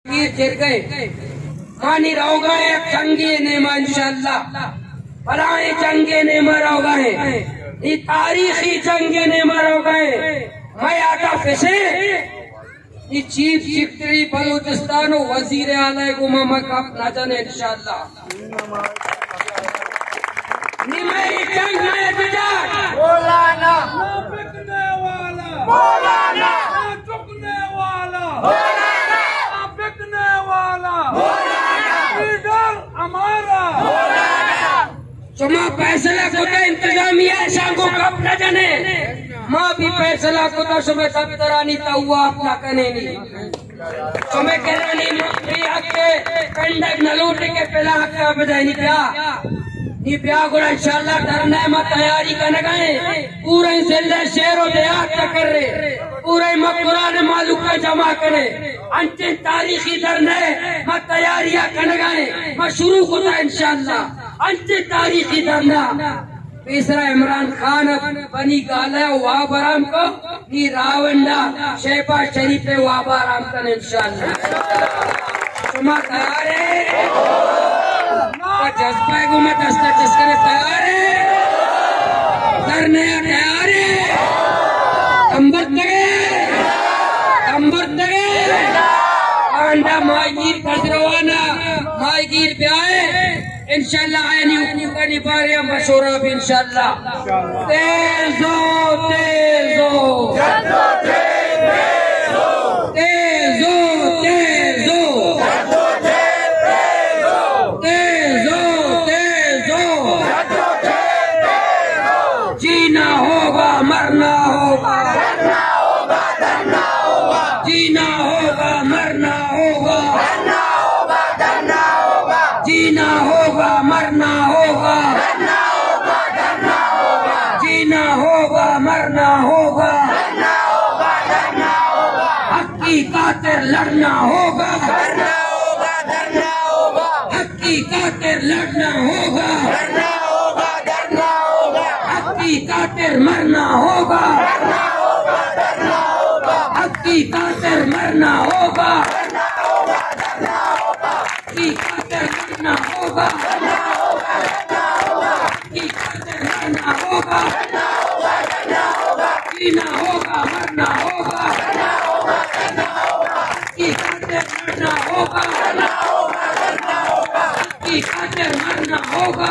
गिर गए मानी रहो गए जंगे नेमा इंशाल्लाह फलाए जंगे नेमा रहो गए ये तारीखी जंगे नेमा रहो गए मैं आता फिसे ये चीफ सेक्रेटरी बलूचिस्तान वजीर आला गुमा कप ना जाने इंशाल्लाह मेरी जंग में बिजाट बोलाना बिकने वाला बोलाना चुकने वाला बोलाना बिकने वाला बोलाना लीडर हमारा बोलाना चुमा फैसला को तो इंतजामिया शांगो कब न जाने माँ भी फैसला को तो सुबह तब तरानी तो हुआ अपना कने नहीं सुबह करानी मुक्ति हके कंडक नलूट के पहला हक्का बजाई प्या ये प्या गुड़ा इंशाल्लाह डरना है मत तैयारी करने गए पूरे जिले शेरों देहात कर रहे पूरे मकबरा ने मालूम का जमा करे अंतिम तारीखी धरने मत तैयारियां करने गए मैं शुरू होता इंशाल्लाह अंतिम तारीखी धरना तीसरा इमरान खान बनी गाला वाबराम को नी रावंडा शेपा शरीफ वाबाराम कर इंशाल्लाह तुम तैयार है जज्बा को मैं दस्ता चस्करे तैयार है करने तैयार है कंबर तगे आंडा माईगीर खजरवाना माईगीर ब्याहे इंशाल्लाह आयनी हुकूम का निभारे मशोरा भी इंशाल्लाह तेजो तेजो जीना होगा मरना होगा जीना होगा मरना होगा जीना होगा मरना होगा जीना होगा मरना होगा हक की खातिर लड़ना होगा हक की खातिर लड़ना होगा हक की खातिर मरना होगा हक की खातिर मरना होगा की खातिर लड़ना होगा की खातिर लड़ना होगा जीना होगा मरना होगा की खातिर लड़ना होगा की खातिर मरना होगा।